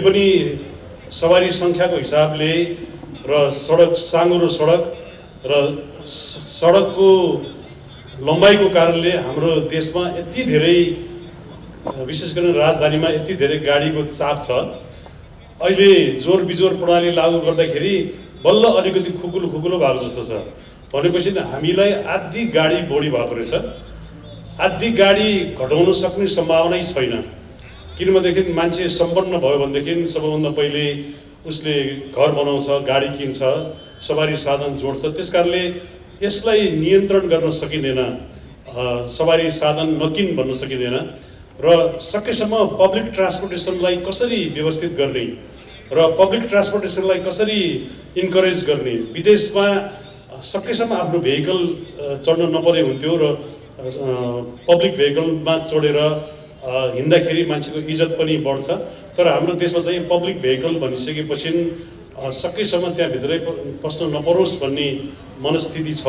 पनि सवारी सङ्ख्याको हिसाबले र सडक साँघुरो सडक र सडकको लम्बाइको कारणले हाम्रो देशमा यति धेरै विशेष गरी राजधानीमा यति धेरै गाडीको चाप छ। अहिले जोर बिजोर प्रणाली लागू गर्दाखेरि बल्ल अलिकति खुकुलो खुकुलो भएको जस्तो छ। भनेपछि हामीलाई आधी गाडी बढी भएको रहेछ। आधी गाडी घटाउन सक्ने सम्भावनै छैन। किनभनेदेखि मान्छे सम्पन्न भयो भनेदेखि सबैभन्दा पहिले उसले घर बनाउँछ, गाडी किन्छ, सवारी साधन जोड्छ। त्यसकारणले यसलाई नियन्त्रण गर्न सकिँदैन, सवारी साधन नकिन भन्न सकिँदैन। र सकेसम्म पब्लिक ट्रान्सपोर्टेसनलाई कसरी व्यवस्थित गर्ने र पब्लिक ट्रान्सपोर्टेसनलाई कसरी इन्करेज गर्ने, विदेशमा सकेसम्म आफ्नो भेहिकल चढ्न नपरे हुन्थ्यो र पब्लिक भेहिकलमा चढेर हिँड्दाखेरि मान्छेको इज्जत पनि बढ्छ। तर हाम्रो देशमा चाहिँ पब्लिक भेहिकल भनिसकेपछि सकेसम्म त्यहाँभित्रै पस्न नपरोस् भन्ने मनस्थिति छ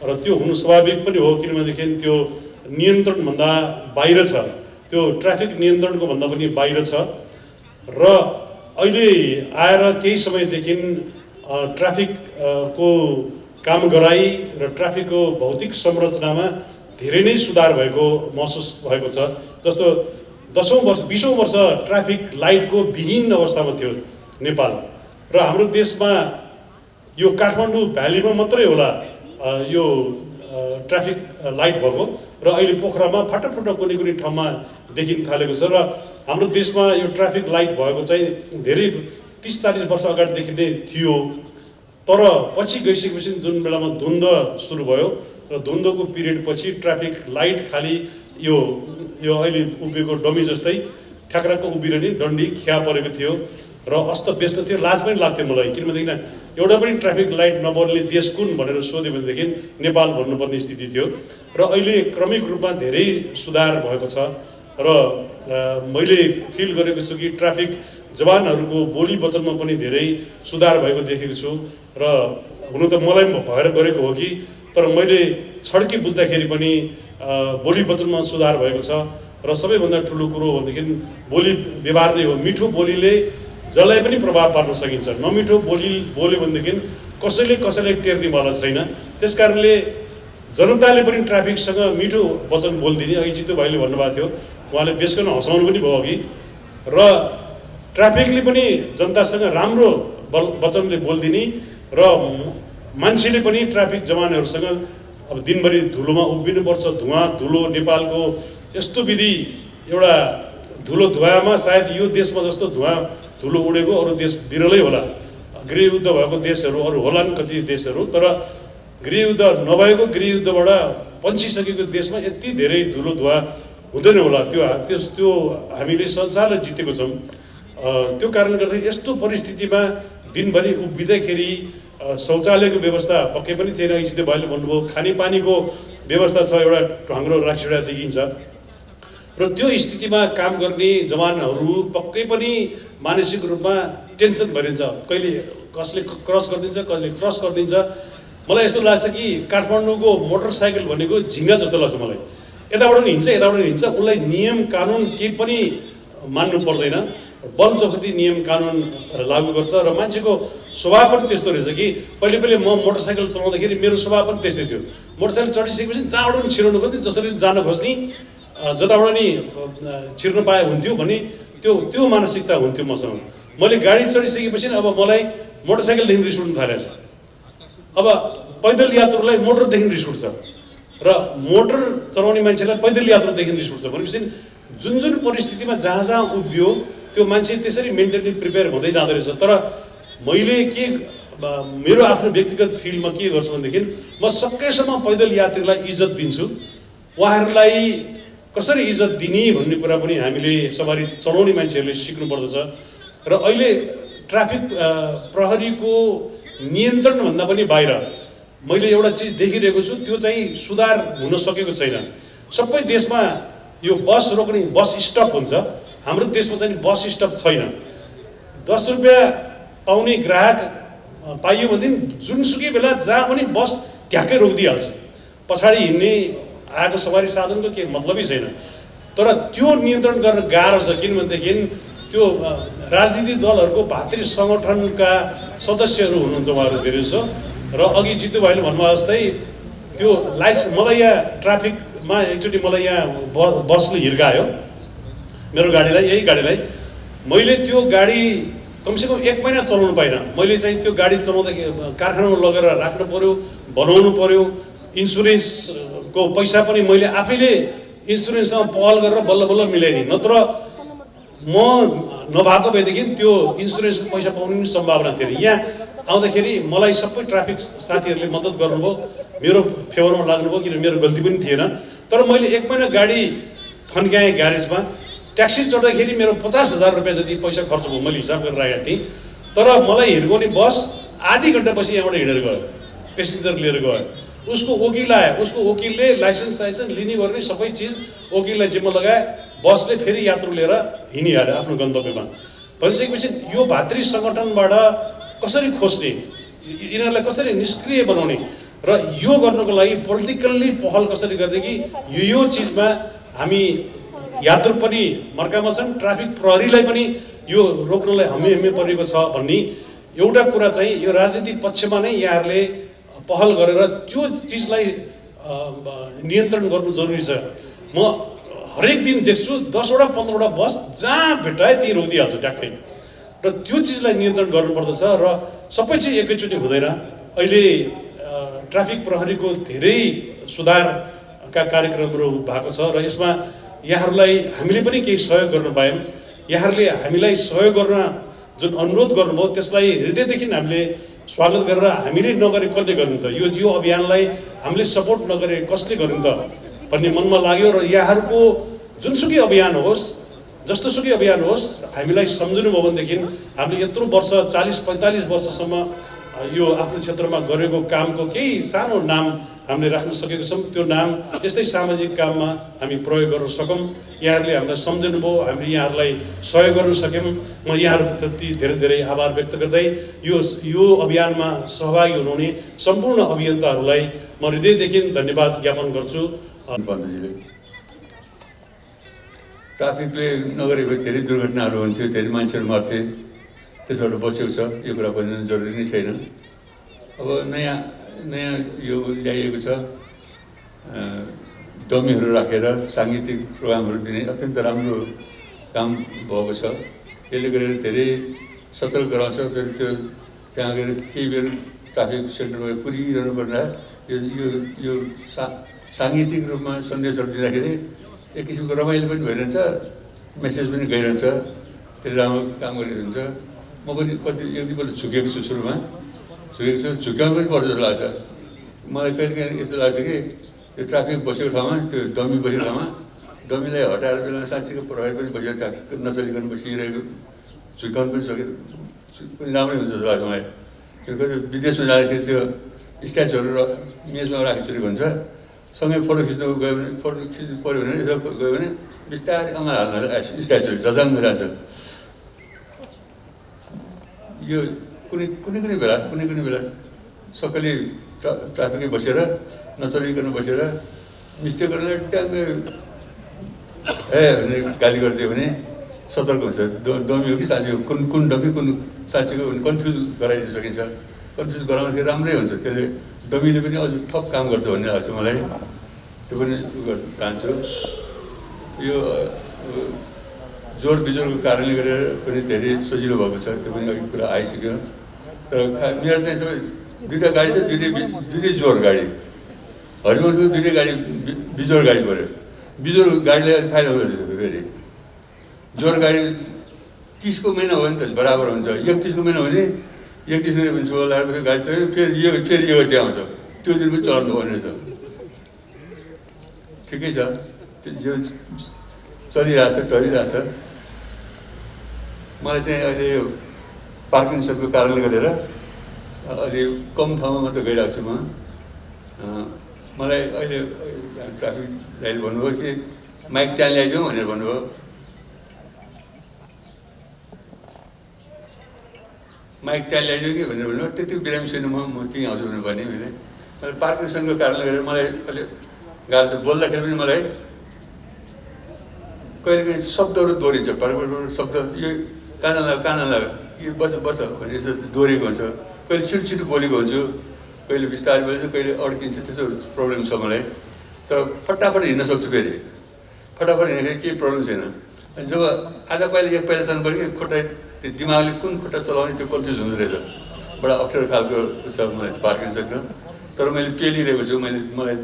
र त्यो हुनु स्वाभाविक पनि हो। किनभनेदेखि त्यो नियन्त्रणभन्दा बाहिर छ, त्यो ट्राफिक नियन्त्रणको भन्दा पनि बाहिर छ। र अहिले आएर केही समयदेखि ट्राफिकको काम गराई र ट्राफिकको भौतिक संरचनामा धेरै नै सुधार भएको महसुस भएको छ। जस्तो 10औं वर्ष 20औं वर्ष ट्राफिक लाइटको विहीन अवस्थामा थियो नेपाल र हाम्रो देशमा यो काठमाडौँ भ्यालीमा मात्रै होला यो ट्राफिक लाइट भएको र अहिले पोखरामा फाटाफुटा कुनै कुनै ठाउँमा देखिन थालेको छ। र हाम्रो देशमा यो ट्राफिक लाइट भएको चाहिँ धेरै 30-40 वर्ष अगाडिदेखि नै थियो। तर पछि गइसकेपछि जुन बेलामा द्वन्द्व सुरु भयो र द्वन्द्वको पिरियड पछि ट्राफिक लाइट खाली यो अहिले उभिएको डमी जस्तै ठ्याक्राको उभिएर नि डन्डी खिया परेको थियो र अस्त व्यस्त थियो। लाज पनि लाग्थ्यो मलाई, किनभनेदेखि एउटा पनि ट्राफिक लाइट नबल्ने देश कुन भनेर सोध्यो भनेदेखि नेपाल भन्नुपर्ने स्थिति थियो। र अहिले क्रमिक रूपमा धेरै सुधार भएको छ र मैले फिल गरेको छु कि ट्राफिक जवानहरूको बोली वचनमा पनि धेरै सुधार भएको देखेको छु। र हुनु त मलाई भएर गरेको हो कि, तर मैले छड्के बुझ्दाखेरि पनि बोली वचनमा सुधार भएको छ। र सबैभन्दा ठुलो कुरो भनेदेखि बोली व्यवहार नै हो। मिठो बोलीले जसलाई पनि प्रभाव पार्न सकिन्छ, नमिठो बोली बोल्यो भनेदेखि कसैलाई टेर्नेवाला छैन। त्यसकारणले जनताले पनि ट्राफिकसँग मिठो वचन बोलिदिने, अघि जितु भाइले भन्नुभएको थियो, उहाँले बेसकन हँसाउनु पनि भयो अघि। र ट्राफिकले पनि जनतासँग राम्रो वचनले बोलिदिने र मान्छेले पनि ट्राफिक जवानहरूसँग अब दिनभरि धुलोमा उभिनुपर्छ, धुवा धुलो नेपालको यस्तो विधि एउटा धुलो धुवामा सायद यो देशमा जस्तो धुवा धुलो उडेको अरू देश बिरलै होला। गृहयुद्ध भएको देशहरू अरू होलान् कति देशहरू, तर गृहयुद्ध नभएको गृहयुद्धबाट पन्छिसकेको देशमा यति धेरै धुलो धुवा हुँदैन होला। त्यो हामीले संसारलाई जितेको छौँ। त्यो कारणले गर्दा यस्तो परिस्थितिमा दिनभरि उभिँदाखेरि शौचालयको व्यवस्था पक्कै पनि थिएन। जितु भाइले भन्नुभयो खानेपानीको व्यवस्था छ, एउटा ढाङ्ग्रो राखिएडा देखिन्छ। र त्यो स्थितिमा काम गर्ने जवानहरू पक्कै पनि मानसिक रूपमा टेन्सन भइरहन्छ। कहिले कसले क्रस गरिदिन्छ, कहिले क्रस गरिदिन्छ। मलाई यस्तो लाग्छ कि काठमाडौँको मोटरसाइकल भनेको झिङ्गा जस्तो लाग्छ मलाई। यताबाट पनि हिँड्छ, यताबाट पनि हिँड्छ, उसलाई नियम कानुन केही पनि मान्नु पर्दैन। बल जगती नियम कानुन लागू गर्छ। र मान्छेको स्वभाव पनि त्यस्तो रहेछ कि पहिले म मोटरसाइकल चलाउँदाखेरि मेरो स्वभाव पनि त्यस्तै थियो। मोटरसाइकल चढिसकेपछि जहाँबाट पनि छिराउनु खोज्ने, जसरी जान खोज्ने, जताबाट नि छिर्न पाए हुन्थ्यो भने त्यो मानसिकता हुन्थ्यो मसँग। मैले गाडी चढिसकेपछि अब मलाई मोटरसाइकलदेखि रिस उठ्न थालेको छ। अब पैदल यात्रुलाई मोटरदेखि रिस उठ्छ र मोटर चलाउने मान्छेलाई पैदल यात्रुदेखि रिस उठ्छ। भनेपछि जुन परिस्थितिमा जहाँ उभियो त्यो मान्छे त्यसरी मेन्टली प्रिपेयर हुँदै जाँदो रहेछ। तर मैले मेरो आफ्नो व्यक्तिगत फिल्डमा के गर्छु भनेदेखि म सकेसम्म पैदल यात्रीलाई इज्जत दिन्छु। उहाँहरूलाई कसरी इज्जत दिने भन्ने कुरा पनि हामीले सवारी चलाउने मान्छेहरूले सिक्नु पर्दछ। र अहिले ट्राफिक प्रहरीको नियन्त्रणभन्दा पनि बाहिर मैले एउटा चिज देखिरहेको छु, त्यो चाहिँ सुधार हुन सकेको छैन। सबै देशमा यो बस रोक्ने बस स्टप हुन्छ, हाम्रो देशमा चाहिँ बस स्टप छैन। 10 रुपियाँ पाउने ग्राहक पाइयो भनेदेखि जुनसुकै बेला जहाँ पनि बस ठ्याक्कै रोकिदिइहाल्छ। पछाडि हिँड्ने आएको सवारी साधनको केही मतलबै छैन। तर त्यो नियन्त्रण गर्न गाह्रो छ, किनभनेदेखि त्यो राजनीतिक दलहरूको भातृ सङ्गठनका सदस्यहरू हुनुहुन्छ उहाँहरू धेरै जसो। र अघि जितु भाइले भन्नुभयो जस्तै त्यो मलाई यहाँ ट्राफिकमा एकचोटि मलाई यहाँ बसले हिर्कायो मेरो गाडीलाई, यही गाडीलाई। मैले त्यो गाडी कमसेकम 1 महिना चलाउनु पाइनँ। मैले चाहिँ त्यो गाडी चलाउँदाखेरि कारखानामा लगेर राख्नु पऱ्यो, बनाउनु पऱ्यो, इन्सुरेन्सको पैसा पनि मैले आफैले इन्सुरेन्ससँग पहल गरेर बल्ल बल्ल मिलाइदिएँ। नत्र म नभएको भएदेखि त्यो इन्सुरेन्सको पैसा पाउने पनि सम्भावना थियो। यहाँ आउँदाखेरि मलाई सबै ट्राफिक साथीहरूले मद्दत गर्नुभयो, मेरो फेभरमा लाग्नुभयो, किन मेरो गल्ती पनि थिएन। तर मैले 1 महिना गाडी थन्क्याएँ ग्यारेजमा। ट्याक्सी चढ्दाखेरि मेरो 50,000 रुपियाँ जति पैसा खर्च भयो, मैले हिसाब गरेर राखेको थिएँ। तर मलाई हिर्काउने बस आधी घन्टापछि यहाँबाट हिँडेर गयो, पेसेन्जर लिएर गयो। उसको वकिल आयो, उसको वकिलले लाइसेन्स लिने गर्ने सबै चिज वकिललाई जिम्मा लगाए। बसले फेरि यात्रु लिएर हिँडिहाल्यो आफ्नो गन्तव्यमा। भनिसकेपछि यो भातृ सङ्गठनबाट कसरी खोज्ने, यिनीहरूलाई कसरी निष्क्रिय बनाउने र यो गर्नको लागि पोलिटिकल्ली पहल कसरी गर्ने कि यो चिजमा हामी यात्रु पनि मर्कामा छन्, ट्राफिक प्रहरीलाई पनि यो रोक्नलाई हम्मे परेको छ भन्ने एउटा कुरा चाहिँ यो राजनीतिक पक्षमा नै यहाँहरूले पहल गरेर त्यो चिजलाई नियन्त्रण गर्नु जरुरी छ। म हरेक दिन देख्छु 10वटा 15वटा बस जहाँ भेटाए त्यहीँ रोकिदिइहाल्छ ट्याक्कै। र त्यो चिजलाई नियन्त्रण गर्नुपर्दछ र सबै चिज एकैचोटि हुँदैन। अहिले ट्राफिक प्रहरीको धेरै सुधारका कार्यक्रमहरू भएको छ र यसमा यहाँहरूलाई हामीले पनि केही सहयोग गर्न पायौँ। यहाँहरूले हामीलाई सहयोग गर्न जुन अनुरोध गर्नुभयो त्यसलाई हृदयदेखि हामीले स्वागत गरेर हामीले नगरे कसले गर्ने त, यो अभियानलाई हामीले सपोर्ट नगरे कसले गर्ने त भन्ने मनमा लाग्यो। र यहाँहरूको जुनसुकै अभियान होस्, जस्तोसुकै अभियान होस्, हामीलाई सम्झिनुभयो भनेदेखि हामीले यत्रो वर्ष 40-45 वर्षसम्म यो आफ्नो क्षेत्रमा गरेको कामको केही सानो नाम हामीले राख्न सकेको छौँ। त्यो नाम यस्तै सामाजिक काममा हामी प्रयोग गर्न सकौँ। यहाँहरूले हामीलाई सम्झिनुभयो, हामीले यहाँहरूलाई सहयोग गर्न सक्यौँ। म यहाँहरूप्रति धेरै धेरै आभार व्यक्त गर्दै यो अभियानमा सहभागी हुनुहुने सम्पूर्ण अभियन्ताहरूलाई म हृदयदेखि धन्यवाद ज्ञापन गर्छु। ट्राफिकले नगरेको धेरै दुर्घटनाहरू हुन्थ्यो, धेरै मान्छेहरू मर्थे, त्यसबाट बचेको छ। यो कुरा पनि जरुरी नै छैन। अब नयाँ यो ल्याइएको छ, डमीहरू राखेर साङ्गीतिक प्रोग्रामहरू दिने अत्यन्त राम्रो काम भएको छ। यसले गरेर धेरै सतर्क गराउँछ। फेरि त्यो त्यहाँ गएर केही बेर ट्राफिक सेन्टरमा कुरिरहनु पर्दा यो साङ्गीतिक रूपमा सन्देशहरू दिँदाखेरि एक किसिमको रमाइलो पनि भइरहन्छ, मेसेज पनि गइरहन्छ। त्यसले राम्रो काम गरिरहन्छ। म पनि कति एक दुईपल्ट झुकेको छु, सुरुमा झुकेको छु, झुक्याउनु पनि पर्छ जस्तो लाग्छ मलाई। कहिले काहीँ यस्तो लाग्छ कि त्यो ट्राफिक बसेको ठाउँमा, त्यो डमी बसेको ठाउँमा डमीलाई हटाएर बेला साँच्चीको प्रभाव पनि बसेर नचलिकन बसिरहेको झुक्याउनु पनि पनि राम्रै हुन्छ जस्तो लाग्छ मलाई। किनकि विदेशमा जाँदाखेरि त्यो स्ट्याचुहरू मेजमा राखिचुरेको हुन्छ, सँगै फोटो खिच्नु गयो भने, फोटो खिच्नु पऱ्यो भने यसो गयो भने बिस्तारै अँगाल हाल्न स्ट्याचु झजाङ्ग जान्छ। यो कुनै बेला सबैले ट्राफिकै बसेर नचलिकन बसेर मिस्टेक गरेर ट्याङ्गै भने गाली गरिदियो भने सतर्क हुन्छ। डमी हो कि साँच्चीको, कुन डमी कुन साँच्चीको कन्फ्युज गराइदिन सकिन्छ। कन्फ्युज गराउँदाखेरि राम्रै हुन्छ। त्यसले डमीले पनि अझ थप काम गर्छ भन्ने लाग्छ मलाई। त्यो पनि गर्न चाहन्छु। यो जोर बिजोरको कारणले गरेर पनि धेरै सजिलो भएको छ, त्यो पनि अघि कुरा आइसक्यो। तर मेरो चाहिँ सबै दुईवटा गाडी छ, दुइटै जोर गाडी। हरिमोहनको दुइटै गाडी बिजोर गाडी पऱ्यो। बिजोर गाडीले अलिक फाइदा हुँदैछ। फेरि जोर गाडी 30को महिना हो भने त बराबर हुन्छ। 31को महिना हो भने 31 महिना पनि छोरा लगाएर गाडी चल्यो, फेरि यो गति आउँछ। त्यो दिन पनि चलाउनु पर्ने रहेछ। ठिकै छ, त्यो चलिरहेछ, टरिरहेछ। मलाई चाहिँ अहिले यो पार्किन्सनको कारणले गरेर अहिले कम ठाउँमा मात्र गइरहेको छु म। मलाई अहिले ट्राफिक दाइले भन्नुभयो कि माइक त्यहाँ ल्याइदिउँ भनेर भन्नुभयो। माइक त्यहाँ ल्याइदिउँ कि भनेर भन्नुभयो। त्यति बिरामी छैन, म त्यहीँ आउँछु भनेर भने मैले पार्किन्सनको कारणले गरेर मलाई अहिले गाह्रो छ। बोल्दाखेरि पनि मलाई कहिले काहीँ शब्दहरू दोहोरिन्छ। शब्द यो कान लाग कि बस भने यसो दोहोरेको हुन्छ, कहिले छिटो बोलेको हुन्छु, कहिले बिस्तारै बोल्छु, कहिले अड्किन्छ, त्यस्तो प्रब्लम छ मलाई। तर फटाफट हिँड्न सक्छु, फेरि फटाफट हिँड्दाखेरि केही प्रब्लम छैन। अनि जब आधा पाइला एक पाइला सानो पऱ्यो कि खुट्टा त्यो दिमागले कुन खुट्टा चलाउने त्यो कन्फ्युज हुँदो रहेछ, बडा अप्ठ्यारो खालको छ मलाई पार्किन्सनको। तर मैले पेलिरहेको छु, मलाई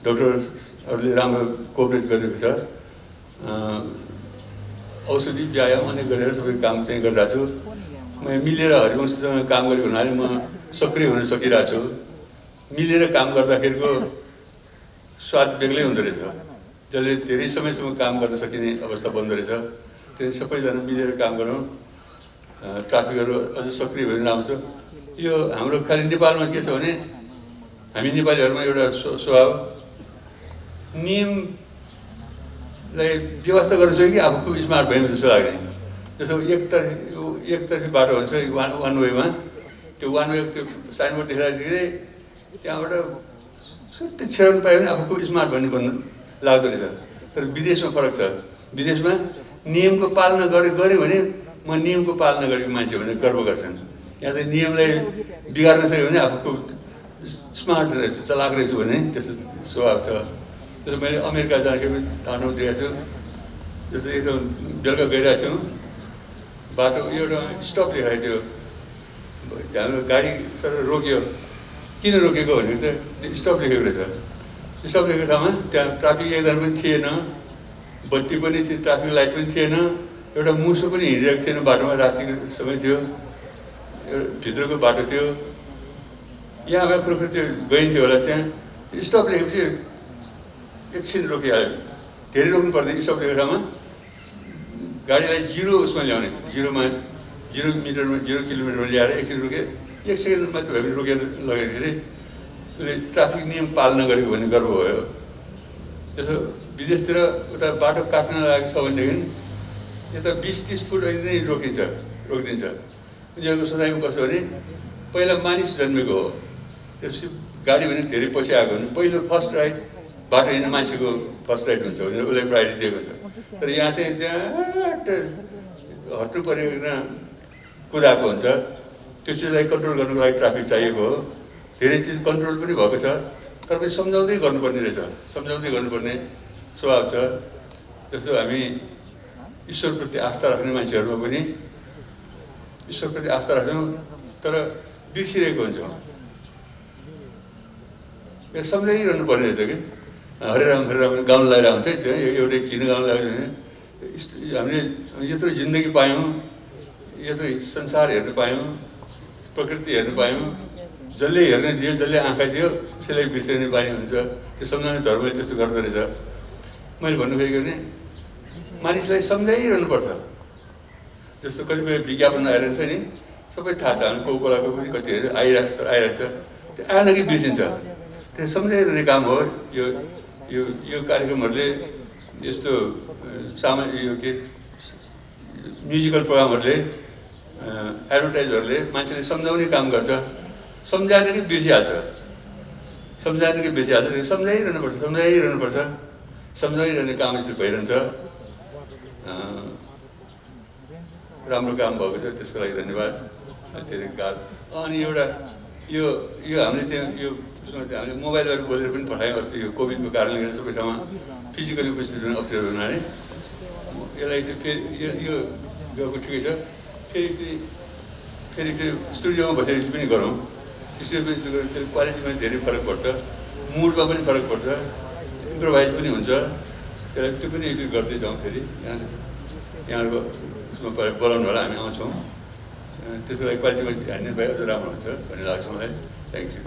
डक्टरहरूले राम्रो कोअपरेट गरेको छ। औषधि व्यायाम अनेक गरेर सबै काम चाहिँ गरिरहेको छु। म मिलेर हरिवंशसँग काम गरेको हुनाले म सक्रिय हुन सकिरहेको छु। मिलेर काम गर्दाखेरिको स्वाद बेग्लै हुँदो रहेछ, जसले धेरै समयसम्म काम गर्न सकिने अवस्था बन्दो रहेछ। त्यही सबैजना मिलेर काम गरौँ, ट्राफिकहरू अझ सक्रिय भएर आउँछ। यो हाम्रो खालि नेपालमा के छ भने हामी नेपालीहरूमा एउटा स्वभाव नियमलाई व्यवस्था गर्नु सक्यो कि आफू खुब स्मार्ट भयौँ जस्तो लाग्ने। जस्तो एकतर्फी बाटो हुन्छ वान वेमा, त्यो वान वे त्यो साइनबोर्ड देखाउँदाखेरि त्यहाँबाट सुट्टै छेड्नु पायो भने आफू खुब स्मार्ट भन्नु लाग्दो रहेछ। तर विदेशमा फरक छ। विदेशमा नियमको पालना गऱ्यो भने म नियमको पालना गरेको मान्छे भनेर गर्व गर्छन्। यहाँ चाहिँ नियमलाई बिगार्न सक्यो भने आफू खुब स्मार्ट रहेछ, चलाक रहेछु भने त्यस्तो स्वभाव छ। जस्तो मैले अमेरिका जाँदाखेरि ठाउँ देखाएको छु। जस्तो एकदम बेलुका गइरहेको थियौँ, बाटो एउटा स्टप देखाएको थियो, हाम्रो गाडी सर रोक्यो। किन रोकेको भने त त्यो स्टप लेखेको रहेछ। स्टप लेखेको ठाउँमा त्यहाँ ट्राफिक एकजना पनि थिएन, बत्ती पनि थियो, ट्राफिक लाइट पनि थिएन, एउटा मुसो पनि हिँडिरहेको थिएन बाटोमा, रातिको समय थियो, एउटा भित्रको बाटो थियो। यहाँ खुर्खुर त्यो गइन्थ्यो होला, त्यहाँ स्टप लेखेपछि एकछिन रोकिहाल्यो। धेरै रोक्नु पर्दैन, स्टप लेखेको ठाउँमा गाडीलाई जिरो उसमा ल्याउने, जिरो मिटरमा 0 किलोमिटरमा ल्याएर एकछिन रोके, 1 सेकेन्ड मात्र भए पनि रोकेर लगेदाखेरि उसले ट्राफिक नियम पालना गरेको भन्ने गर्व भयो। त्यसो विदेशतिर उता बाटो काट्न लागेको छ भनेदेखि यता 20-30 फुट अहिले नै रोकिदिन्छ। उनीहरूको सोचाइमा कस्तो भने पहिला मानिस जन्मेको हो, त्यसपछि गाडी भने धेरै पछि आएको भने पहिलो फर्स्ट राइट बाटो हिँड्ने मान्छेको फर्स्ट राइट हुन्छ भनेर उसलाई प्रायोरिटी दिएको हुन्छ। तर यहाँ चाहिँ त्यहाँ हट्नु परिकन कुदाएको हुन्छ। त्यो चिजलाई कन्ट्रोल गर्नुको लागि ट्राफिक चाहिएको हो। धेरै चिज कन्ट्रोल पनि भएको छ, तर पनि सम्झाउँदै गर्नुपर्ने रहेछ, सम्झाउँदै गर्नुपर्ने स्वभाव छ। जस्तो हामी ईश्वरप्रति आस्था राख्ने मान्छेहरूमा पनि ईश्वरप्रति आस्था राख्छौँ, तर बिर्सिरहेको हुन्छौँ। यो सम्झाइरहनु पर्ने रहेछ कि हरे राम गाउन लगाएर हुन्छ त्यो एउटै किन गाउन लाग्यो भने हामीले यत्रो जिन्दगी पायौँ, यत्रो संसार हेर्नु पायौँ, प्रकृति हेर्नु पायौँ, जसले हेर्न दियो, जसले आँखा दियो त्यसलाई बिर्सिने बानी हुन्छ। त्यो सम्झाउने धर्मले त्यस्तो गर्दो रहेछ। मैले भन्नु खोजेको भने मानिसलाई सम्झाइरहनुपर्छ। जस्तो कतिपय विज्ञापन आइरहन्छ नि, सबै थाहा छ, हामी कोकोलाको पनि कतिहरू आइरहेको छ, त्यो आएन कि बिर्सिन्छ। त्यो सम्झाइरहने काम हो। यो कार्यक्रमहरूले, यस्तो यो के म्युजिकल प्रोग्रामहरूले, एडभर्टाइजहरूले मान्छेले सम्झाउने काम गर्छ। सम्झाएन कि बिर्सिहाल्छ, सम्झाइरहनुपर्छ। सम्झाइरहने काम यसरी भइरहन्छ। राम्रो काम भएको छ, त्यसको लागि धन्यवाद। धेरै गाह्रो। अनि एउटा यो हामीले त्यहाँ हामीले मोबाइलबाट बोलेर पनि पठायौँ। अस्ति यो कोभिडको कारणले गर्दा सबै ठाउँमा फिजिकली उपस्थित हुन अप्ठ्यारो हुनाले यसलाई चाहिँ फेरि यो गएको ठिकै छ। फेरि स्टुडियोमा बसेर पनि गरौँ। स्टुडियो पनि त्यो क्वालिटीमा धेरै फरक पर्छ, मुडमा पनि फरक पर्छ, इम्प्रोभाइज पनि हुन्छ। त्यसलाई त्यो पनि यसरी गर्दै जाउँ। फेरि यहाँहरूको उसमा बोलाउनु होला, हामी आउँछौँ। त्यसको लागि क्वालिटीमा ध्यान दिनु भए अझ राम्रो हुन्छ भन्ने लाग्छ मलाई। Thank you.